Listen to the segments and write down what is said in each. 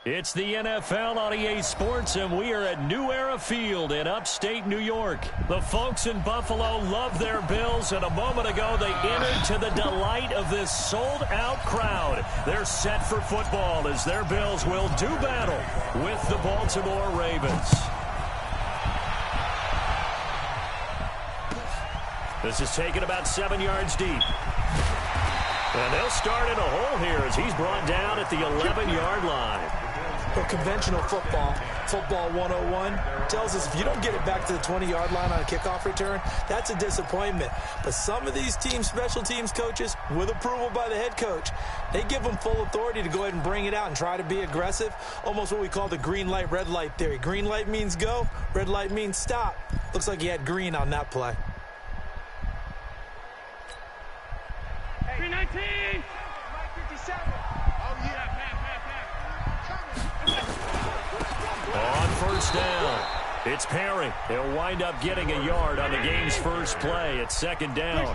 It's the NFL on EA Sports, and we are at New Era Field in upstate New York. The folks in Buffalo love their Bills, and a moment ago they entered to the delight of this sold-out crowd. They're set for football as their Bills will do battle with the Baltimore Ravens. This is taken about 7 yards deep. And they'll start in a hole here as he's brought down at the 11-yard line. Well, conventional football 101, tells us if you don't get it back to the 20-yard line on a kickoff return, that's a disappointment. But some of these teams, special teams coaches, with approval by the head coach, they give them full authority to go ahead and bring it out and try to be aggressive, almost what we call the green light, red light theory. Green light means go, red light means stop. Looks like he had green on that play. 319! 57! Oh, yeah. On first down, it's Perry. He'll wind up getting a yard on the game's first play. It's second down.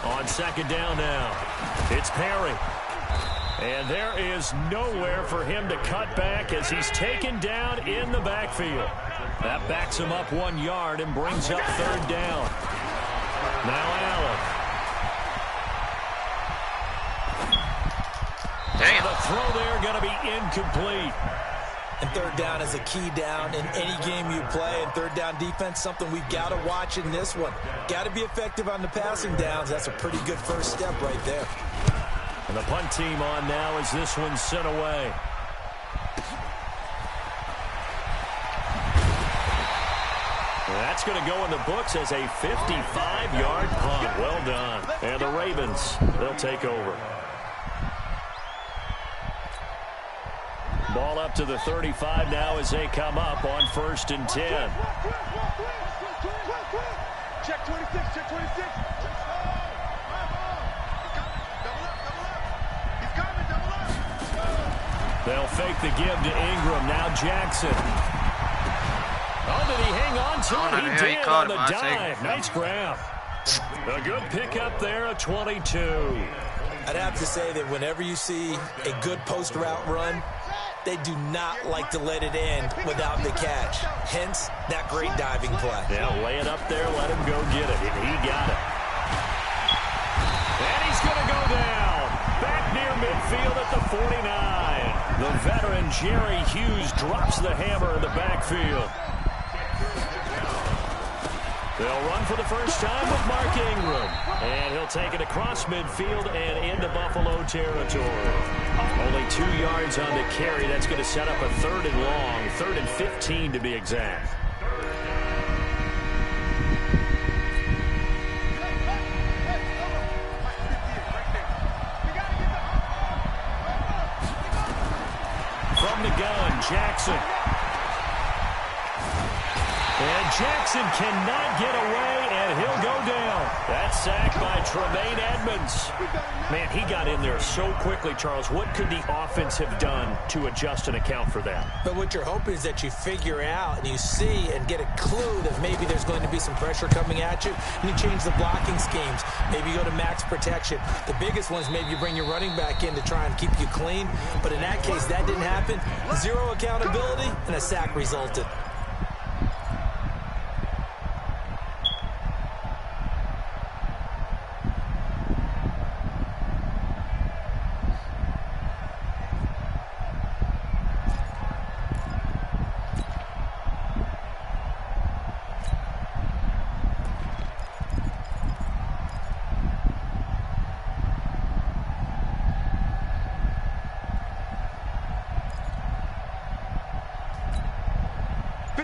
On second down now, it's Perry. And there is nowhere for him to cut back as he's taken down in the backfield. That backs him up 1 yard and brings up third down. Now Allen. Damn. The throw there going to be incomplete. And third down is a key down in any game you play. And third down defense, something we've got to watch in this one. Got to be effective on the passing downs. That's a pretty good first step right there. And the punt team on now as this one's sent away. That's going to go in the books as a 55-yard punt. Well done. And the Ravens, they'll take over. Ball up to the 35 now as they come up on 1st and 10. Check 26, check 26. They'll fake the give to Ingram. Now Jackson. Oh, did he hang on to it? He did on the dive. Nice grab. A good pickup there at 22. I'd have to say that whenever you see a good post route run, they do not like to let it end without the catch. Hence, that great diving play. Yeah, lay it up there, let him go get it. And he got it. And he's going to go down. Back near midfield at the 49. The veteran Jerry Hughes drops the hammer in the backfield. They'll run for the first time with Mark Ingram. And he'll take it across midfield and into Buffalo territory. Only 2 yards on the carry. That's going to set up a 3rd and long. 3rd and 15 to be exact. From the gun, Jackson. And Jackson cannot get away, and he'll go down. That's sacked by Tremaine Edmonds. Man, he got in there so quickly, Charles. What could the offense have done to adjust and account for that? But what you're hoping is that you figure out and you see and get a clue that maybe there's going to be some pressure coming at you, and you change the blocking schemes. Maybe you go to max protection. The biggest one is maybe you bring your running back in to try and keep you clean. But in that case, that didn't happen. Zero accountability, and a sack resulted.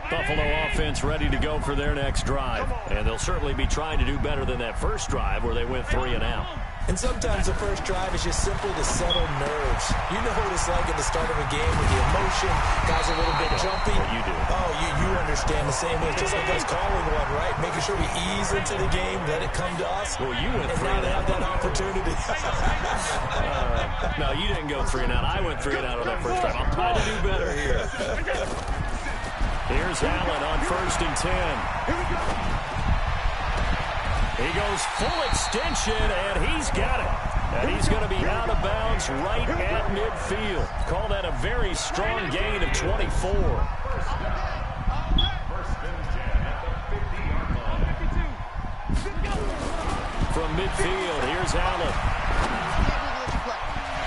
Buffalo offense ready to go for their next drive. And they'll certainly be trying to do better than that first drive where they went 3 and out. And sometimes the first drive is just simply to settle nerves. You know what it's like at the start of a game with the emotion. Guys are a little bit jumpy. You do. Oh, you understand the same way. It's just like us calling one, right? Making sure we ease into the game, let it come to us. Well, you went and 3 now and they out. have that opportunity. No, you didn't go 3 and out. I went 3 and out on that first drive. I'm trying to do better here. Here's Allen on 1st and 10. He goes full extension, and he's got it. And he's going to be out of bounds right at midfield. Call that a very strong gain of 24. From midfield, here's Allen.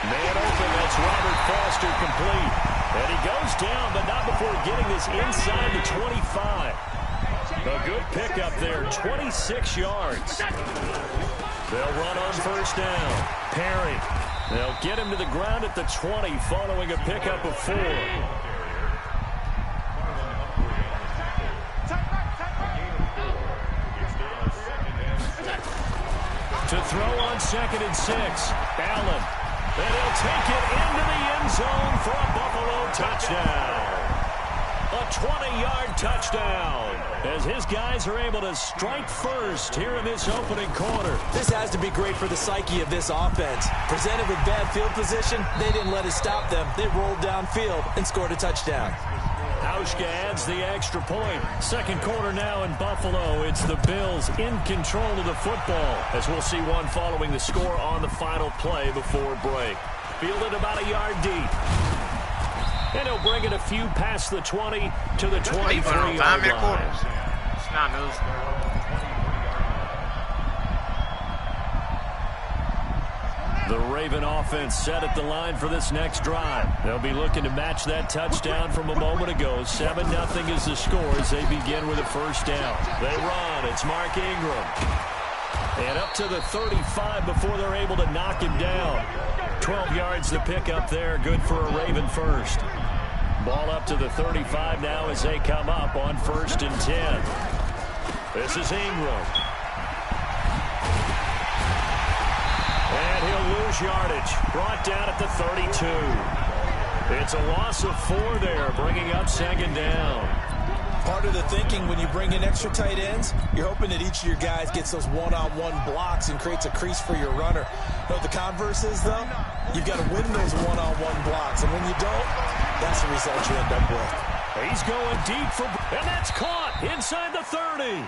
Man open, that's Robert Foster complete. And he goes down, but not before getting this inside the 25. A good pickup there, 26 yards. They'll run on 1st down. Perry. They'll get him to the ground at the 20 following a pickup of 4. To throw on 2nd and 6. Allen. And he'll take it into the end zone for a Buffalo touchdown. A 20-yard touchdown as his guys are able to strike first here in this opening quarter. This has to be great for the psyche of this offense. Presented with bad field position, they didn't let it stop them. They rolled downfield and scored a touchdown. Hauschka adds the extra point. 2nd quarter now in Buffalo. It's the Bills in control of the football, as we'll see one following the score on the final play before break. Fielded about a yard deep. And he'll bring it a few past the 20 to the 23-yard line. It's not news. The Raven offense set at the line for this next drive. They'll be looking to match that touchdown from a moment ago. 7-0 is the score as they begin with a 1st down. They run. It's Mark Ingram. And up to the 35 before they're able to knock him down. 12 yards to pick up there. Good for a Raven first. Ball up to the 35 now as they come up on 1st and 10. This is Ingram. And he'll lose yardage. Brought down at the 32. It's a loss of 4 there, bringing up 2nd down. Part of the thinking when you bring in extra tight ends, you're hoping that each of your guys gets those one-on-one blocks and creates a crease for your runner. You know what the converse is, though? You've got to win those one-on-one blocks, and when you don't, that's the result you end up with. He's going deep for, and that's caught inside the 30.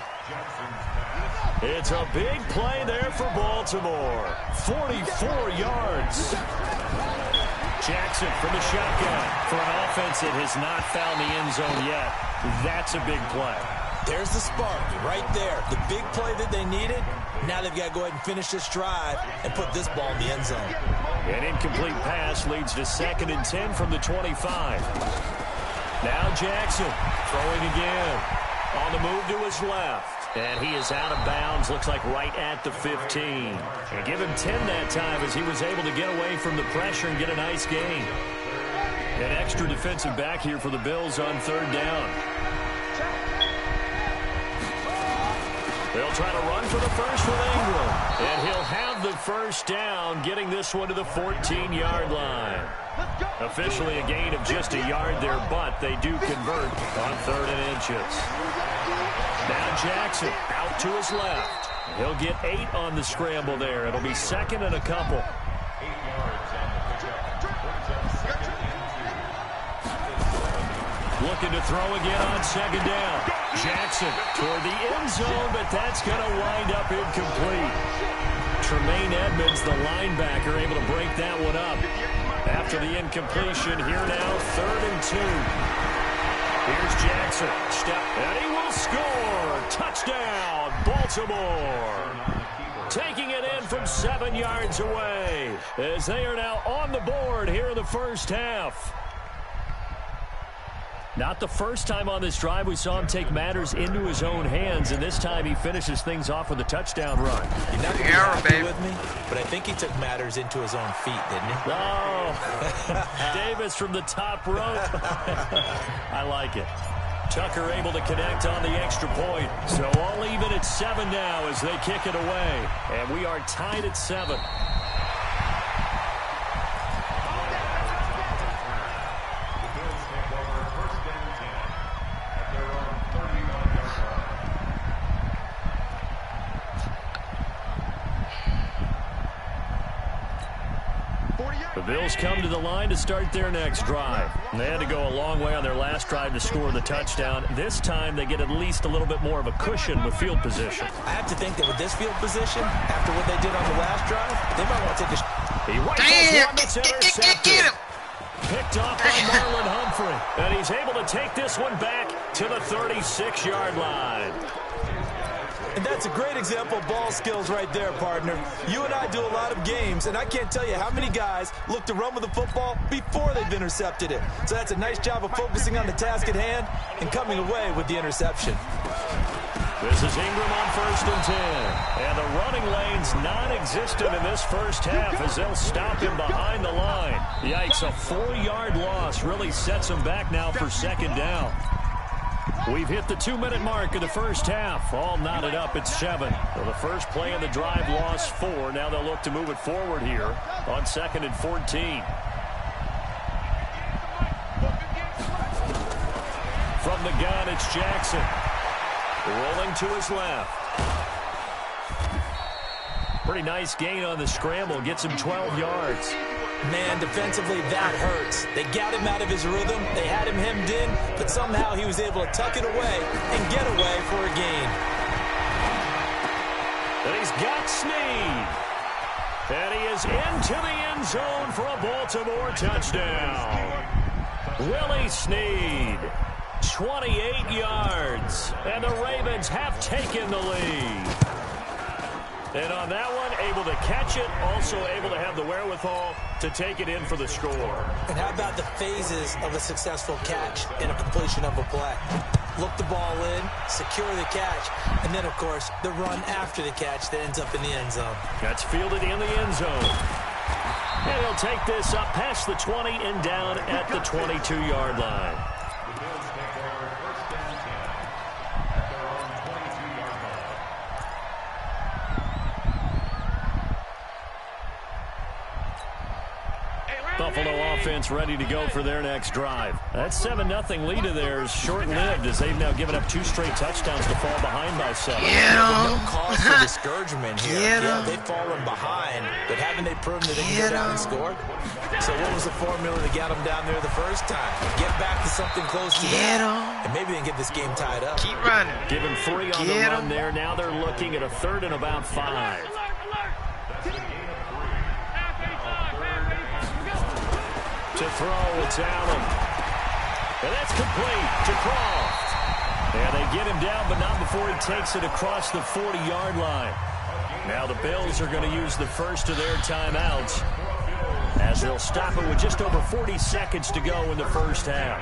It's a big play there for Baltimore. 44 yards. Jackson from the shotgun for an offense that has not found the end zone yet. That's a big play. There's the spark right there. The big play that they needed. Now they've got to go ahead and finish this drive and put this ball in the end zone. An incomplete pass leads to 2nd and 10 from the 25. Now Jackson throwing again. On the move to his left. And he is out of bounds, looks like right at the 15. And give him 10 that time as he was able to get away from the pressure and get a nice gain. An extra defensive back here for the Bills on 3rd down. They'll try to run for the first with Ingram. And he'll have the 1st down, getting this one to the 14-yard line. Officially a gain of just a yard there, but they do convert on 3rd and inches. Now Jackson out to his left. He'll get 8 on the scramble there. It'll be 2nd and a couple. Looking to throw again on 2nd down. Jackson toward the end zone, but that's going to wind up incomplete. Tremaine Edmonds, the linebacker, able to break that one up. After the incompletion, here now, 3rd and 2. Here's Jackson. Step, and he will score. Touchdown, Baltimore. Taking it in from 7 yards away as they are now on the board here in the 1st half. Not the first time on this drive we saw him take matters into his own hands, and this time he finishes things off with a touchdown run. You're not going to be happy with me, but I think he took matters into his own feet, didn't he? Oh, Davis from the top rope. I like it. Tucker able to connect on the extra point. So all even at 7 now as they kick it away. And we are tied at 7. Forty yards. The Bills come to the line to start their next drive. They had to go a long way on their last drive to score the touchdown. This time they get at least a little bit more of a cushion with field position. I have to think that with this field position, after what they did on the last drive, they might want to take a He rifles one that's intercepted. Picked off by Marlon Humphrey. And he's able to take this one back to the 36-yard line. And that's a great example of ball skills right there, partner. You and I do a lot of games, and I can't tell you how many guys look to run with the football before they've intercepted it. So that's a nice job of focusing on the task at hand and coming away with the interception. This is Ingram on 1st and 10. And the running lane's non-existent in this first half as they'll stop him behind the line. Yikes, a 4-yard loss really sets him back now for 2nd down. We've hit the 2-minute mark of the first half. All knotted up at 7. So the first play of the drive lost 4. Now they'll look to move it forward here on 2nd and 14. From the gun, it's Jackson. Rolling to his left. Pretty nice gain on the scramble. Gets him 12 yards. Man, defensively, that hurts. They got him out of his rhythm. They had him hemmed in, but somehow he was able to tuck it away and get away for a gain. And he's got Snead. And he is into the end zone for a Baltimore touchdown. Willie Snead, 28 yards. And the Ravens have taken the lead. And on that one, able to catch it, also able to have the wherewithal to take it in for the score. And how about the phases of a successful catch and a completion of a play? Look the ball in, secure the catch, and then, of course, the run after the catch that ends up in the end zone. That's fielded in the end zone. And he'll take this up past the 20 and down at the 22-yard line. Buffalo offense ready to go for their next drive. That 7-0 lead of theirs short-lived as they've now given up 2 straight touchdowns to fall behind by 7. No cause for discouragement here. Yeah, they've fallen behind, but haven't they proven that they can go down and score? So what was the formula that got them down there the first time? Get back to something close to that, and maybe they can get this game tied up. Keep running. Give him 3 on the run there. Now they're looking at a 3rd and about 5. To throw, it's Allen. And that's complete to Croft. And they get him down, but not before he takes it across the 40-yard line. Now the Bills are going to use the first of their timeouts as they'll stop it with just over 40 seconds to go in the first half.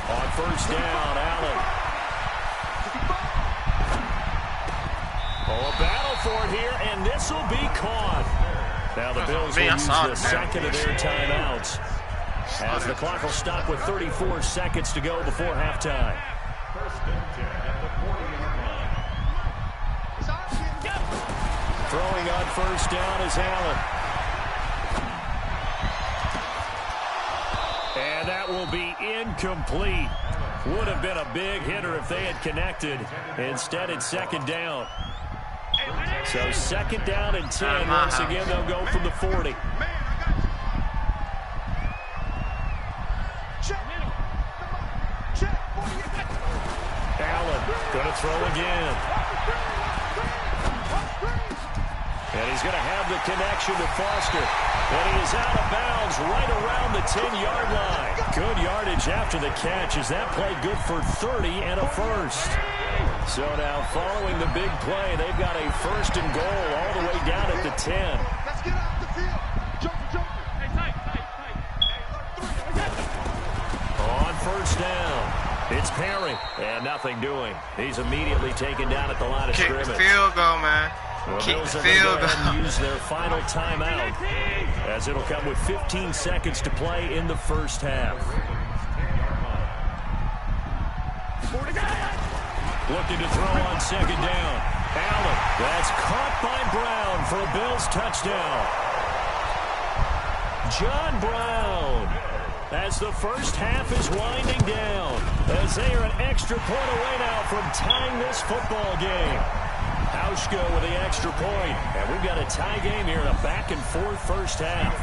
On 1st down, Allen. Oh, a battle for it here, and this will be caught. Now the Bills will use the second of their timeouts as the clock will stop with 34 seconds to go before halftime. Throwing on 1st down is Allen. And that will be incomplete. Would have been a big hitter if they had connected. Instead, it's 2nd down. So 2nd down and 10. Once again, they'll go from the 40. Allen going to throw again. And he's going to have the connection to Foster. And he is out of bounds right around the 10-yard line. Good yardage after the catch as that play good for 30 and a first. So now following the big play, they've got a 1st and goal all the way down at the 10. Let's get off the field. Joker. Hey, tight. On 1st down, it's Perry. And nothing doing. He's immediately taken down at the line of scrimmage. Kick the field goal, man. Well, Keep Bills the are going to field go ahead and goal. use their final timeout as it'll come with 15 seconds to play in the first half. Looking to throw on 2nd down. Allen, that's caught by Brown for a Bills touchdown. John Brown as the first half is winding down, as they are an extra point away now from tying this football game. Hauschka with the extra point, and we've got a tie game here in a back-and-forth first half.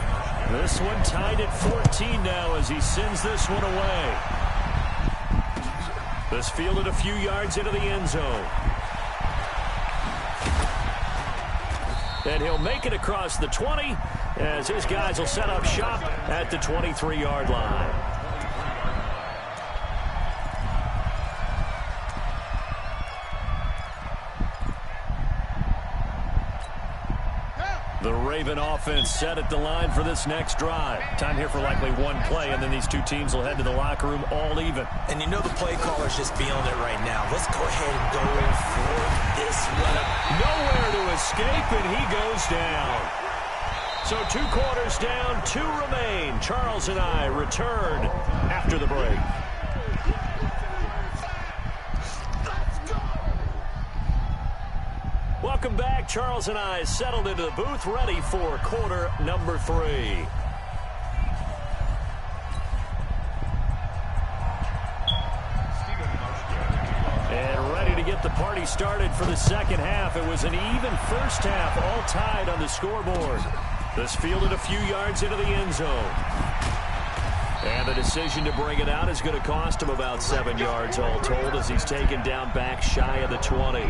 This one tied at 14 now as he sends this one away. This fielded a few yards into the end zone. And he'll make it across the 20 as his guys will set up shop at the 23-yard line. The Raven offense set at the line for this next drive. Time here for likely one play, and then these two teams will head to the locker room all even. And you know the play caller's just feeling it right now. Let's go ahead and go for this one. Nowhere to escape, and he goes down. So 2 quarters down, 2 remain. Charles and I return after the break. Welcome back. Charles and I settled into the booth, ready for quarter number 3. And ready to get the party started for the second half. It was an even first half, all tied on the scoreboard. This fielded a few yards into the end zone. And the decision to bring it out is going to cost him about 7 yards all told as he's taken down back shy of the 20.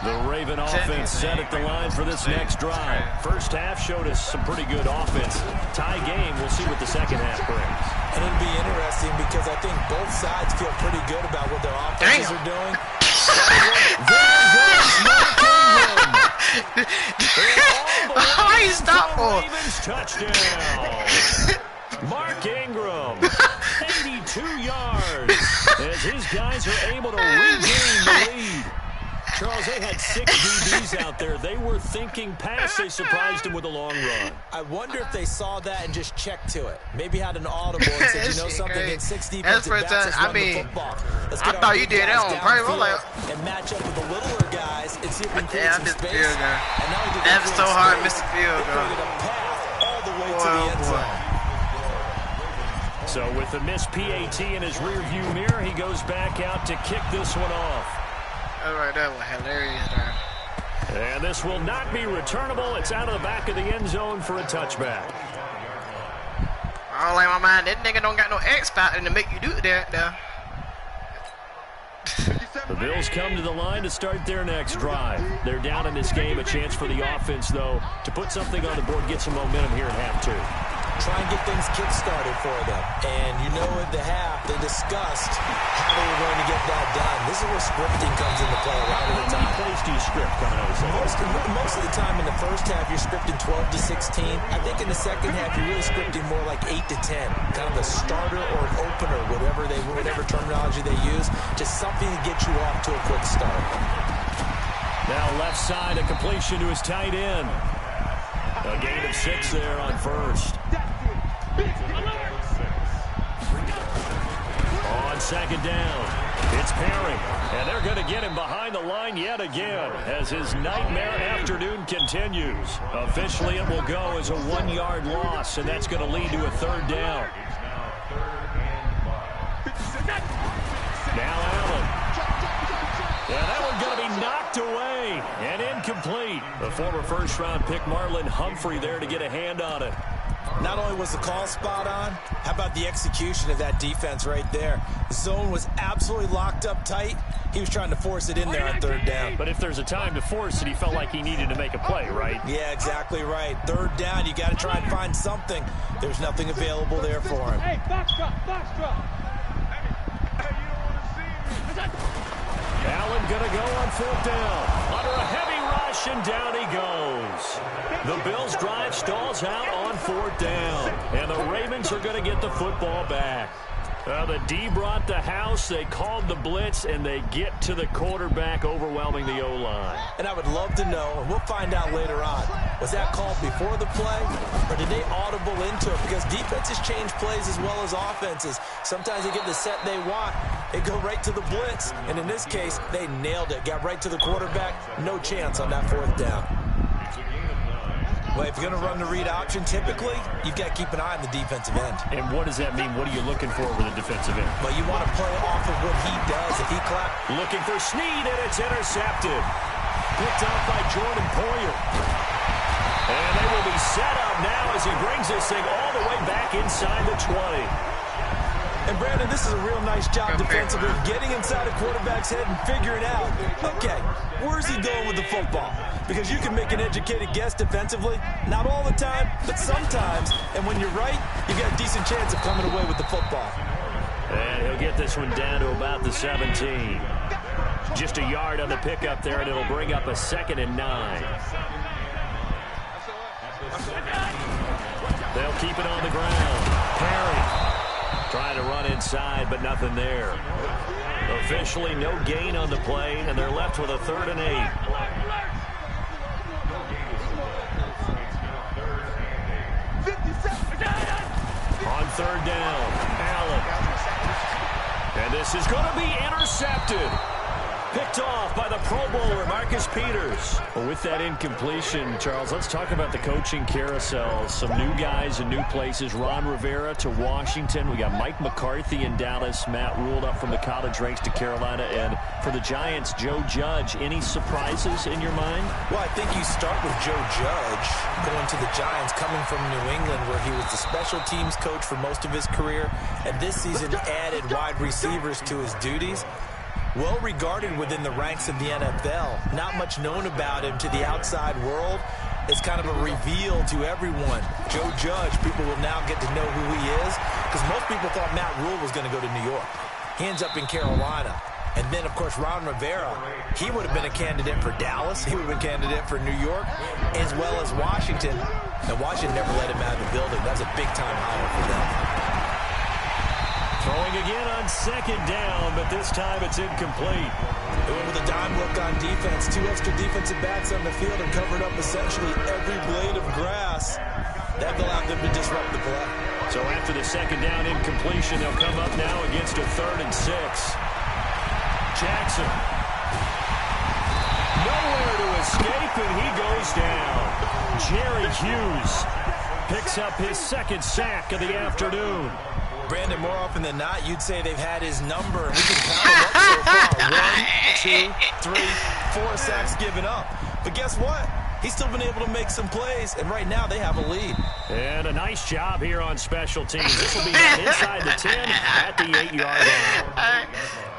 The Raven offense set at the line for this next drive. First half showed us some pretty good offense. Tie game, we'll see what the second half brings. And it'll be interesting because I think both sides feel pretty good about what their offenses are doing. There goes Mark Ingram. Why you stop for? Ravens touchdown. Mark Ingram, 82 yards as his guys are able to regain the lead. Charles, they had 6 DBs out there. They were thinking pass. They surprised him with a long run. I wonder if they saw that and just checked to it. Maybe had an audible and said, you know something, get 6 defensive backs, let's run the football. Let's get I thought you did that on purpose. And match up with the littler guys and see if we can create some space. And not only did that's so hard, Mr. Field. They created a path all the way to the end zone. So with the missed PAT in his rearview mirror, he goes back out to kick this one off. All right, that was hilarious there. And this will not be returnable. It's out of the back of the end zone for a touchback. I don't like my mind. That nigga don't got no X factor to make you do that now. The Bills come to the line to start their next drive. They're down in this game. A chance for the offense, though, to put something on the board, get some momentum here at half 2. Try and get things kick-started for them. And you know at the half, they discussed how they were going to get that done. This is where scripting comes into play a lot of the time. How many plays do you script coming out of the Most of the time in the first half, you're scripting 12 to 16. I think in the second half, you're really scripting more like 8 to 10. Kind of a starter or an opener, whatever terminology they use. Just something to get you off to a quick start. Now left side, a completion to his tight end. A gain of 6 there on first. On second down, it's Perry. And they're going to get him behind the line yet again as his nightmare afternoon continues. Officially, it will go as a 1-yard loss, and that's going to lead to a 3rd down. Now Allen. Yeah, that one's going to be knocked away and incomplete. The former first-round pick Marlon Humphrey there to get a hand on it. Not only was the call spot on, how about the execution of that defense right there? The zone was absolutely locked up tight. He was trying to force it in there on 3rd down. But if there's a time to force it, he felt like he needed to make a play, right? Yeah, exactly right. 3rd down, you got to try and find something. There's nothing available there for him. Hey, box drop, box drop. Allen going to go on 4th down. Under a heavy rush, and down he goes. The Bills' drive stalls out on 4th down. And the Ravens are going to get the football back. The D brought the house. They called the blitz, and they get to the quarterback, overwhelming the O-line. And I would love to know, and we'll find out later on, was that called before the play, or did they audible into it? Because defenses change plays as well as offenses. Sometimes they get the set they want. They go right to the blitz. And in this case, they nailed it. Got right to the quarterback. No chance on that 4th down. Well, if you're going to run the read option, typically, you've got to keep an eye on the defensive end. And what does that mean? What are you looking for with a defensive end? Well, you want to play off of what he does. If he looking for Snead, and it's intercepted. Picked off by Jordan Poyer. And they will be set up now as he brings this thing all the way back inside the 20. And, Brandon, this is a real nice job defensively, getting inside a quarterback's head and figuring out, okay, where's he going with the football? Because you can make an educated guess defensively, not all the time, but sometimes. And when you're right, you've got a decent chance of coming away with the football. And he'll get this one down to about the 17. Just a yard on the pickup there, and it'll bring up a 2nd and 9. They'll keep it on the ground. Perry trying to run inside, but nothing there. Officially no gain on the play, and they're left with a 3rd and 8. On 3rd down, Allen. And this is going to be intercepted. Picked off by the Pro Bowler, Marcus Peters. Well, with that incompletion, Charles, let's talk about the coaching carousel. Some new guys in new places. Ron Rivera to Washington. We got Mike McCarthy in Dallas. Matt Rule up from the college ranks to Carolina. And for the Giants, Joe Judge. Any surprises in your mind? Well, I think you start with Joe Judge going to the Giants, coming from New England, where he was the special teams coach for most of his career. And this season added wide receivers to his duties. Well regarded within the ranks of the NFL. Not much known about him to the outside world. It's kind of a reveal to everyone. Joe Judge, people will now get to know who he is, because most people thought Matt Rule was going to go to New York. He ends up in Carolina. And then, of course, Ron Rivera, he would have been a candidate for Dallas. He would have been a candidate for New York, as well as Washington. And Washington never let him out of the building. That's a big-time hire for them. Throwing again on 2nd down, but this time it's incomplete. They went with a dime look on defense. 2 extra defensive backs on the field and covered up essentially every blade of grass. That allowed them to disrupt the play. So after the 2nd down incompletion, they'll come up now against a 3rd and 6. Jackson. Nowhere to escape, and he goes down. Jerry Hughes picks up his 2nd sack of the afternoon. Brandon, more often than not, you'd say they've had his number, and we can count them up so far. 1, 2, 3, 4 sacks given up. But guess what? He's still been able to make some plays, and right now they have a lead. And a nice job here on special teams. This will be inside the 10 at the 8-yard line.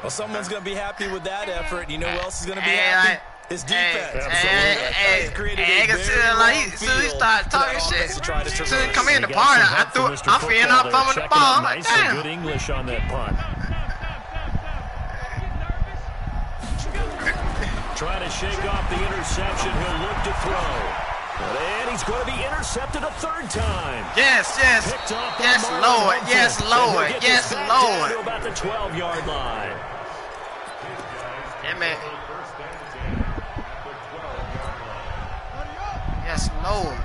Well, someone's going to be happy with that effort. You know who else is going to be happy? His defense. He started talking shit. So he come in the part. I'm feeling up from the ball. I'm like, damn. Good English on that punt. Trying to shake off the interception. He'll look to throw. And he's going to be intercepted a 3rd time. Yes, yes. Yes, Lord. Yes, Lord. Yes, Lord. To about the 12-yard line. Yeah, man. Yes, Lord.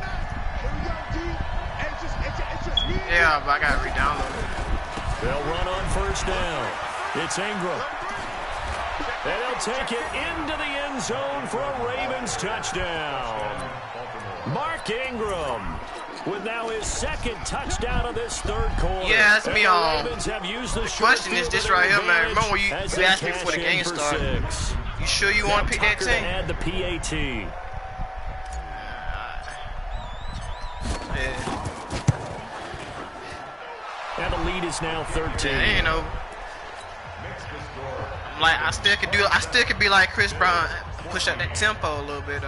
Yeah, but I got to re-download it. They'll run on 1st down. It's Ingram. And they'll take it into the end zone for a Ravens touchdown. Mark Ingram with now his 2nd touchdown of this 3rd quarter. Yeah, that's me on. The Ravens have used the question is this right here, man. Remember when you asked me before the game started? You sure you want to pick that team? Add the PAT. And the lead is now 13. Yeah, you know, like I still could be like Chris Brown, push up that tempo a little bit.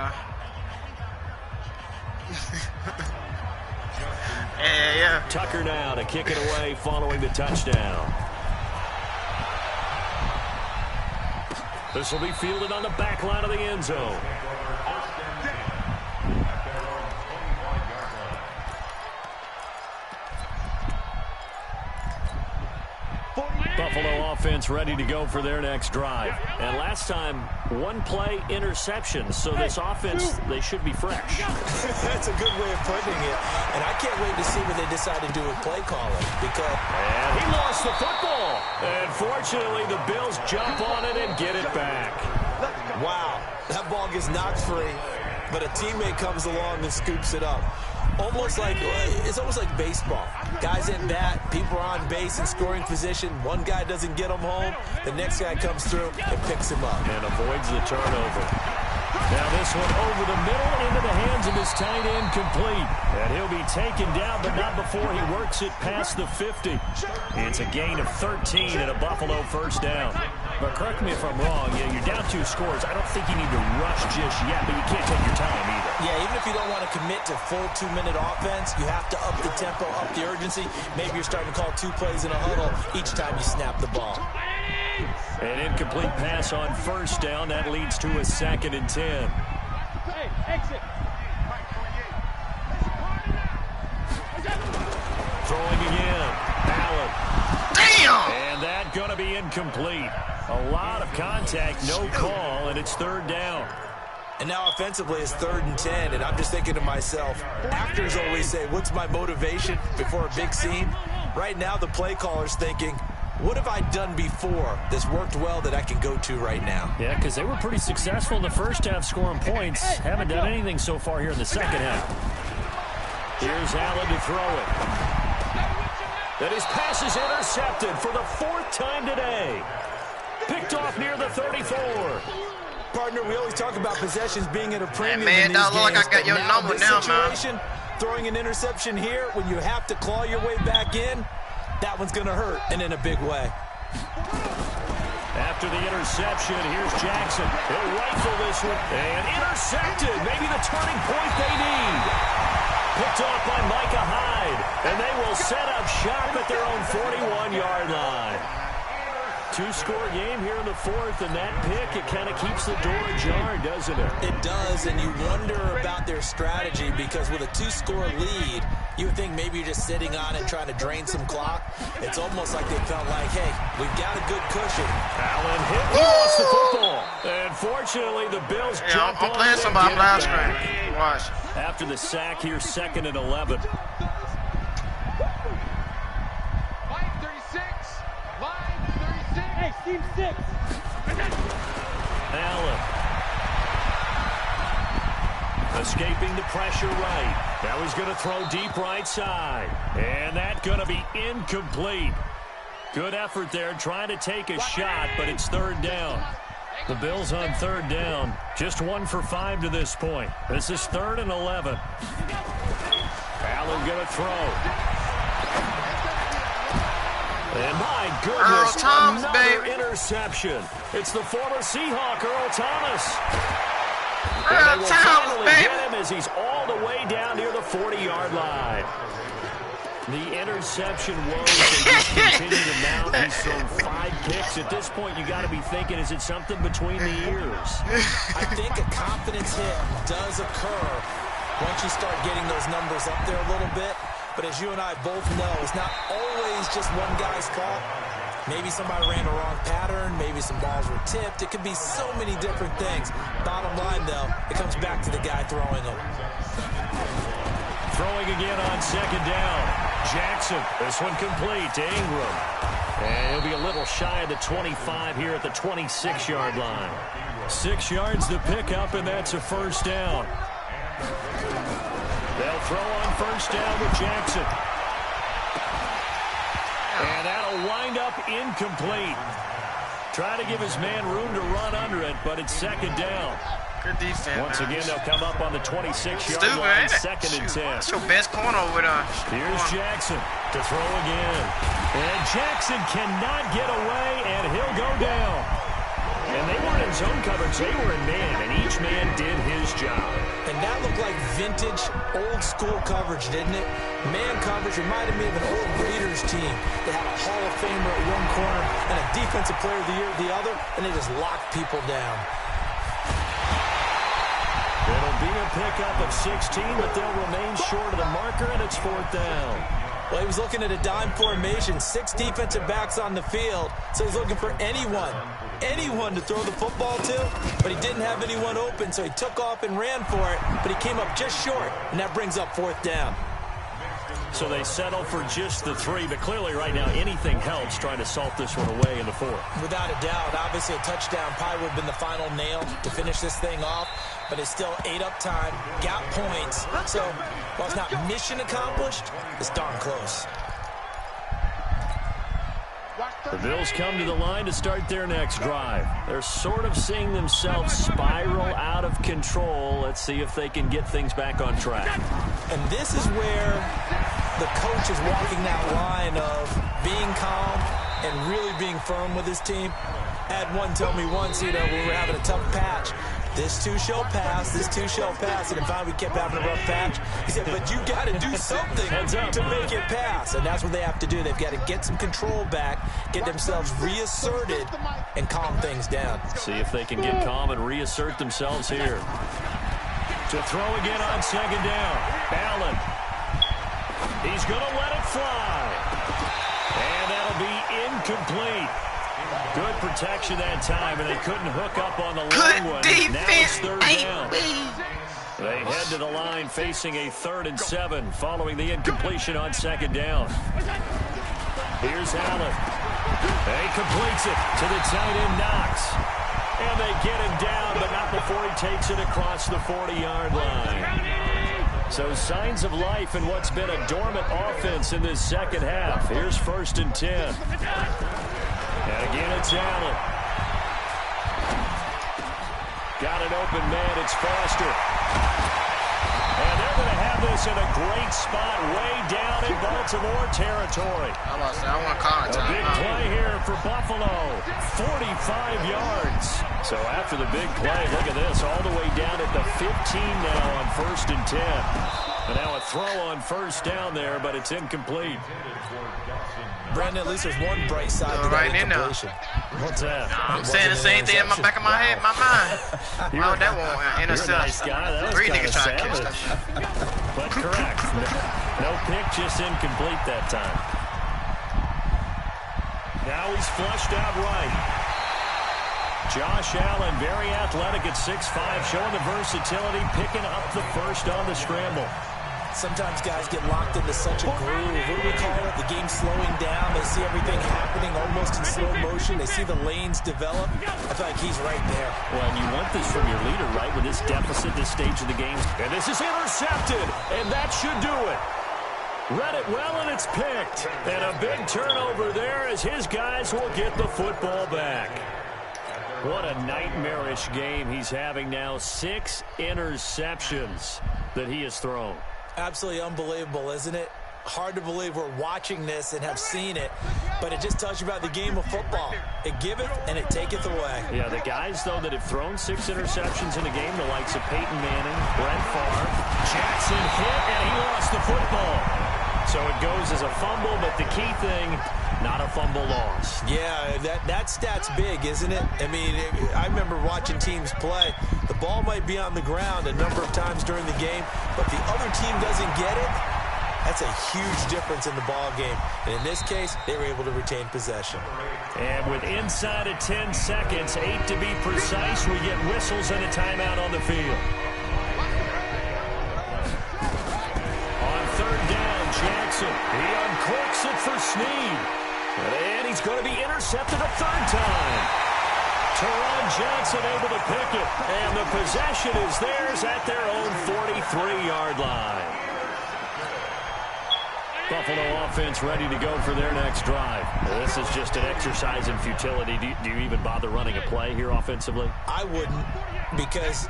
Yeah. Tucker now to kick it away following the touchdown. This will be fielded on the back line of the end zone. Buffalo offense ready to go for their next drive. And last time, 1-play interception. So this offense, they should be fresh. That's a good way of putting it. And I can't wait to see what they decide to do with play calling. And he lost the football. And fortunately, the Bills jump on it and get it back. Wow. That ball gets knocked free. but a teammate comes along and scoops it up. It's almost like baseball. Guys at bat, people are on base in scoring position. One guy doesn't get him home. The next guy comes through and picks him up. And avoids the turnover. Now this one over the middle into the hands of his tight end, complete. And he'll be taken down, but not before he works it past the 50. It's a gain of 13 and a Buffalo first down. But correct me if I'm wrong, you're down 2 scores. I don't think you need to rush just yet, but you can't take your time either. Yeah, even if you don't want to commit to full 2-minute offense, you have to up the tempo, up the urgency. Maybe you're starting to call 2 plays in a huddle each time you snap the ball. An incomplete pass on first down. That leads to a 2nd and 10. Hey, exit. Throwing again. Allen. Damn! And that going to be incomplete. A lot of contact, no call, and it's 3rd down. And now offensively it's 3rd and 10, and I'm just thinking to myself, actors always say, what's my motivation before a big scene? Right now the play caller's thinking, what have I done before that's worked well that I can go to right now? Yeah, because they were pretty successful in the first half scoring points. Haven't done anything so far here in the second half. Here's Allen to throw it. And his pass is intercepted for the 4th time today. Picked off near the 34. Partner, we always talk about possessions being at a premium man, in these that look games, like I got but your now number this now, man. situation, throwing an interception here when you have to claw your way back in, that one's going to hurt, and in a big way. After the interception, here's Jackson. He'll rifle this one. And intercepted. Maybe the turning point they need. Picked off by Micah Hyde. And they will set up shop at their own 41-yard line. 2-score game here in the 4th, and that pick, it kind of keeps the door ajar, doesn't it? It does, and you wonder about their strategy because with a 2-score lead, you would think maybe you're just sitting on it trying to drain some clock. It's almost like they felt like, hey, we've got a good cushion. Allen hit, he lost the football. And fortunately, the Bills jump I'm on playing it some and on get it last back. screen. Watch. After the sack here, 2nd and 11. Line 36. Line 36. Hey, team 6. Allen. Escaping the pressure right. Now he's going to throw deep right side. And that's going to be incomplete. Good effort there, trying to take a shot, but it's 3rd down. The Bills on 3rd down. Just 1 for 5 to this point. This is 3rd and 11. Allen going to throw. And my goodness, Earl Thomas, another baby. interception. It's the former Seahawk, Earl Thomas. Earl And they will Thomas, finally baby. get him as he's all the way down near the 40-yard line. The interception woes, they just continue to mount. He's thrown 5 picks. At this point, you got to be thinking, is it something between the ears? I think a confidence hit does occur once you start getting those numbers up there a little bit. But as you and I both know, it's not always just one guy's fault. Maybe somebody ran a wrong pattern. Maybe some balls were tipped. It could be so many different things. Bottom line, though, it comes back to the guy throwing them. Throwing again on 2nd down. Jackson, this one complete to Ingram. And he'll be a little shy of the 25 here at the 26-yard line. 6 yards to pick up, and that's a first down. They'll throw on first down with Jackson. And that'll wind up incomplete. Try to give his man room to run under it, but it's 2nd down. Good defense. Once again, they'll come up on the 26-yard Stupid, line, ain't it? 2nd and 10. That's your best corner over there. Here's Jackson to throw again. And Jackson cannot get away, and he'll go down. And they weren't in zone coverage. They were in man, and each man did his job. And that looked like vintage, old-school coverage, didn't it? Man coverage reminded me of an old Raiders team. They had a Hall of Famer at one corner and a Defensive Player of the Year at the other, and they just locked people down. It'll be a pickup of 16, but they'll remain short of the marker, and it's 4th down. Well, he was looking at a dime formation, 6 defensive backs on the field, so he's looking for anyone to throw the football to, but he didn't have anyone open, so he took off and ran for it, but he came up just short, and that brings up 4th down. So they settle for just the 3, but clearly right now anything helps trying to salt this one away in the 4th. Without a doubt, obviously a touchdown probably would have been the final nail to finish this thing off, but it's still 8 up time, got points. So while it's not mission accomplished, it's darn close. The Bills come to the line to start their next drive. They're sort of seeing themselves spiral out of control. Let's see if they can get things back on track. And this is where the coach is walking that line of being calm and really being firm with his team. I had one tell me once, when we were having a tough patch, this too shall pass, this too shall pass. And finally we kept having a rough patch. He said, but you got to do something to make it pass. And that's what they have to do. They've got to get some control back, get themselves reasserted, and calm things down. See if they can get calm and reassert themselves here. To throw again on 2nd down. Allen. He's going to let it fly. And that'll be incomplete. Good protection that time, and they couldn't hook up on the long one. Now it's 3rd down. They head to the line facing a 3rd and 7 following the incompletion on 2nd down. Here's Allen. He completes it to the tight end Knox. And they get him down, but not before he takes it across the 40-yard line. So signs of life in what's been a dormant offense in this second half. Here's 1st and 10. And again, it's Allen. Got an open man. It's Foster. And they're going to have this in a great spot way down in Baltimore territory. I want to call it. A big play here for Buffalo. 45 yards. So after the big play, look at this. All the way down at the 15 now on 1st and 10. And now a throw on 1st down there, but it's incomplete. Brandon, at least there's one bright side to that incompletion. What's that? I'm saying the same thing in the back of my head, my mind. Why would that one intercept? You're a nice guy. That was 3 kind niggas of trying to catch savage. that. But correct. No pick, just incomplete that time. Now he's flushed out right. Josh Allen, very athletic at 6'5", showing the versatility, picking up the 1st on the scramble. Sometimes guys get locked into such a groove. What do we call it? The game's slowing down. They see everything happening almost in slow motion. They see the lanes develop. I feel like he's right there. Well, and you want this from your leader, right, with this deficit, this stage of the game. And this is intercepted, and that should do it. Read it well, and it's picked. And a big turnover there as his guys will get the football back. What a nightmarish game he's having now. 6 interceptions that he has thrown. Absolutely unbelievable, isn't it? Hard to believe we're watching this and have seen it, but it just tells you about the game of football. It giveth and it taketh away. Yeah, the guys, though, that have thrown 6 interceptions in a game, the likes of Peyton Manning, Brett Favre, Jackson hit, and he lost the football. So it goes as a fumble, but the key thing, not a fumble loss. Yeah, that stat's big, isn't it? I mean, I remember watching teams play. The ball might be on the ground a number of times during the game, but the other team doesn't get it. That's a huge difference in the ball game. And in this case, they were able to retain possession. And with inside of 10 seconds, 8 to be precise, we get whistles and a timeout on the field. On 3rd down, Jackson. He uncorks it for Snead. And he's going to be intercepted a 3rd time. Teron Johnson able to pick it. And the possession is theirs at their own 43-yard line. Buffalo offense ready to go for their next drive. This is just an exercise in futility. Do you even bother running a play here offensively? I wouldn't, because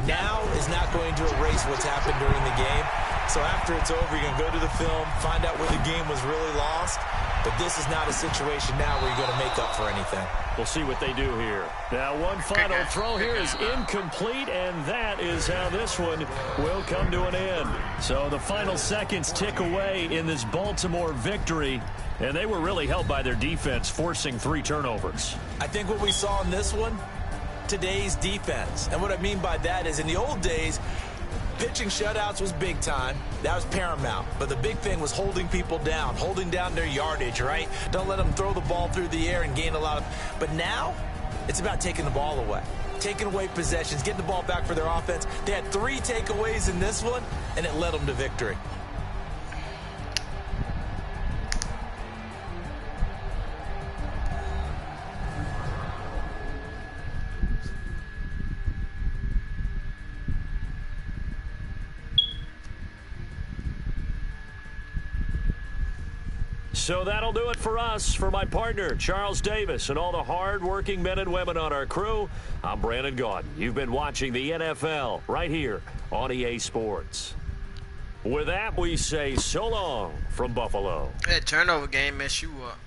now is not going to erase what's happened during the game. So after it's over, you're going to go to the film, find out where the game was really lost. But this is not a situation now where you're going to make up for anything. We'll see what they do here. Now, one final throw here is incomplete, and that is how this one will come to an end. So the final seconds tick away in this Baltimore victory, and they were really helped by their defense, forcing 3 turnovers. I think what we saw in this one, today's defense. And what I mean by that is in the old days, pitching shutouts was big time. That was paramount. But the big thing was holding people down, holding down their yardage, right? Don't let them throw the ball through the air and gain a lot of... But now, it's about taking the ball away. Taking away possessions, getting the ball back for their offense. They had 3 takeaways in this one, and it led them to victory. So that'll do it for us. For my partner, Charles Davis, and all the hard-working men and women on our crew, I'm Brandon Gaudin. You've been watching the NFL right here on EA Sports. With that, we say so long from Buffalo. That turnover game messed you up.